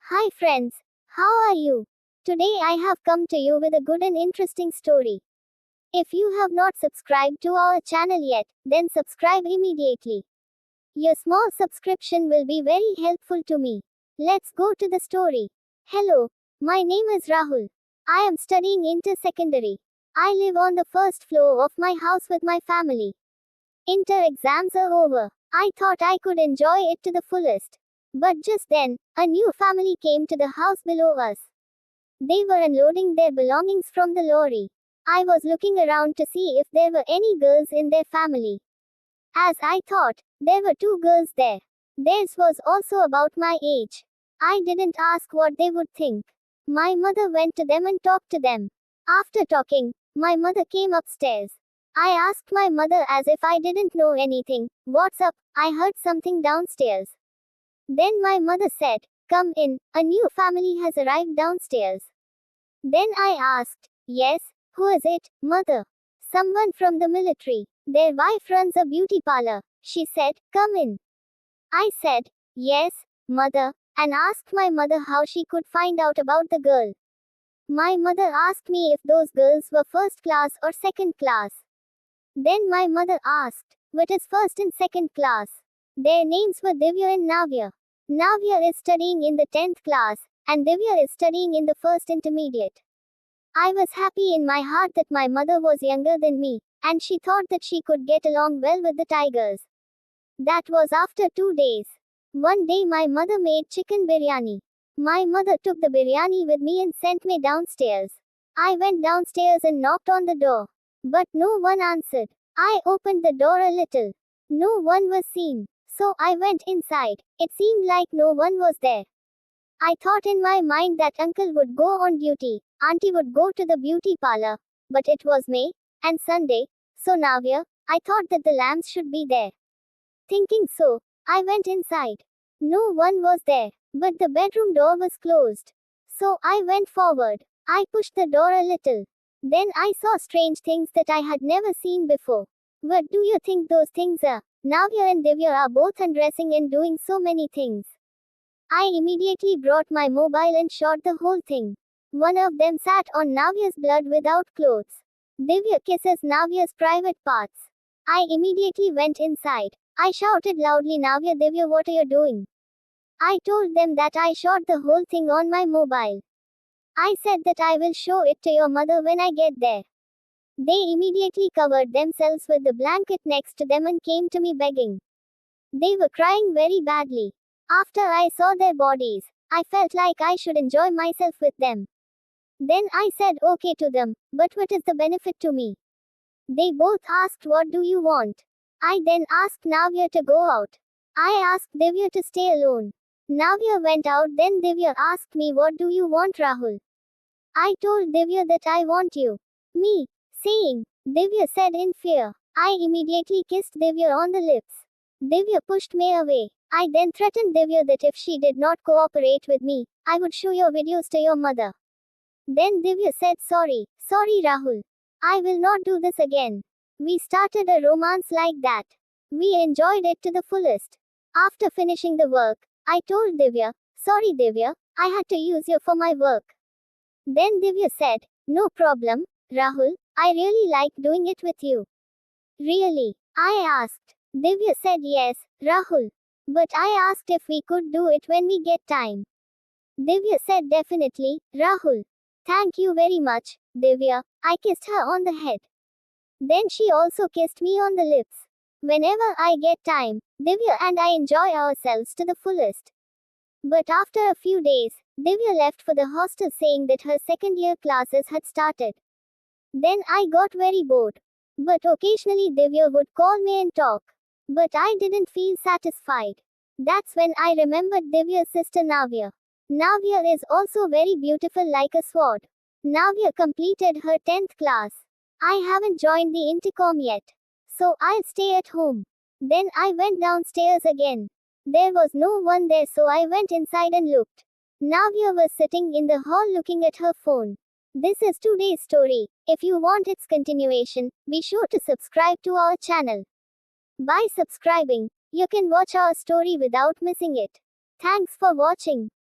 Hi friends, how are you? Today I have come to you with a good and interesting story. If you have not subscribed to our channel yet, then subscribe immediately. Your small subscription will be very helpful to me. Let's go to the story. Hello, my name is Rahul. I am studying inter-secondary. I live on the first floor of my house with my family. Inter exams are over. I thought I could enjoy it to the fullest. But just then, a new family came to the house below us. They were unloading their belongings from the lorry. I was looking around to see if there were any girls in their family. As I thought, there were two girls there. Theirs was also about my age. I didn't ask what they would think. My mother went to them and talked to them. After talking, my mother came upstairs. I asked my mother as if I didn't know anything, "What's up? I heard something downstairs." Then my mother said, "Come in, a new family has arrived downstairs." Then I asked, "Yes, who is it, mother?" "Someone from the military. Their wife runs a beauty parlor." She said, "Come in." I said, "Yes, mother," and asked my mother how she could find out about the girl. My mother asked me if those girls were first class or second class. Then my mother asked, "What is first and second class?" Their names were Divya and Navya. Navya is studying in the 10th class, and Divya is studying in the first intermediate. I was happy in my heart that my mother was younger than me, and she thought that she could get along well with the tigers. That was after 2 days. One day my mother made chicken biryani. My mother took the biryani with me and sent me downstairs. I went downstairs and knocked on the door. But no one answered. I opened the door a little. No one was seen. So I went inside. It seemed like no one was there. I thought in my mind that uncle would go on duty, auntie would go to the beauty parlor. But it was May and Sunday, so Navya, I thought that the lamps should be there. Thinking so, I went inside. No one was there, but the bedroom door was closed. So I went forward. I pushed the door a little. Then I saw strange things that I had never seen before. What do you think those things are? Navya and Divya are both undressing and doing so many things. I immediately brought my mobile and shot the whole thing. One of them sat on Navya's blood without clothes. Divya kisses Navya's private parts. I immediately went inside. I shouted loudly, "Navya, Divya, what are you doing?" I told them that I shot the whole thing on my mobile. I said that I will show it to your mother when I get there. They immediately covered themselves with the blanket next to them and came to me begging. They were crying very badly. After I saw their bodies, I felt like I should enjoy myself with them. Then I said okay to them, "But what is the benefit to me?" They both asked, "What do you want?" I then asked Navya to go out. I asked Divya to stay alone. Navya went out, then Divya asked me, "What do you want, Rahul?" I told Divya that I want you. Me. Saying, Divya said in fear. I immediately kissed Divya on the lips. Divya pushed me away. I then threatened Divya that if she did not cooperate with me, I would show your videos to your mother. Then Divya said, "Sorry, Rahul. I will not do this again." We started a romance like that. We enjoyed it to the fullest. After finishing the work, I told Divya, "Sorry Divya, I had to use you for my work." Then Divya said, "No problem, Rahul, I really like doing it with you." "Really?" I asked. Divya said, "Yes, Rahul. But I asked if we could do it when we get time." Divya said, "Definitely, Rahul." "Thank you very much, Divya." I kissed her on the head. Then she also kissed me on the lips. Whenever I get time, Divya and I enjoy ourselves to the fullest. But after a few days, Divya left for the hostel saying that her second year classes had started. Then I got very bored. But occasionally Divya would call me and talk. But I didn't feel satisfied. That's when I remembered Divya's sister Navya. Navya is also very beautiful like a sword. Navya completed her 10th class. I haven't joined the intercom yet. So I'll stay at home. Then I went downstairs again. There was no one there, so I went inside and looked. Navya was sitting in the hall looking at her phone. This is today's story. If you want its continuation, be sure to subscribe to our channel. By subscribing, you can watch our story without missing it. Thanks for watching.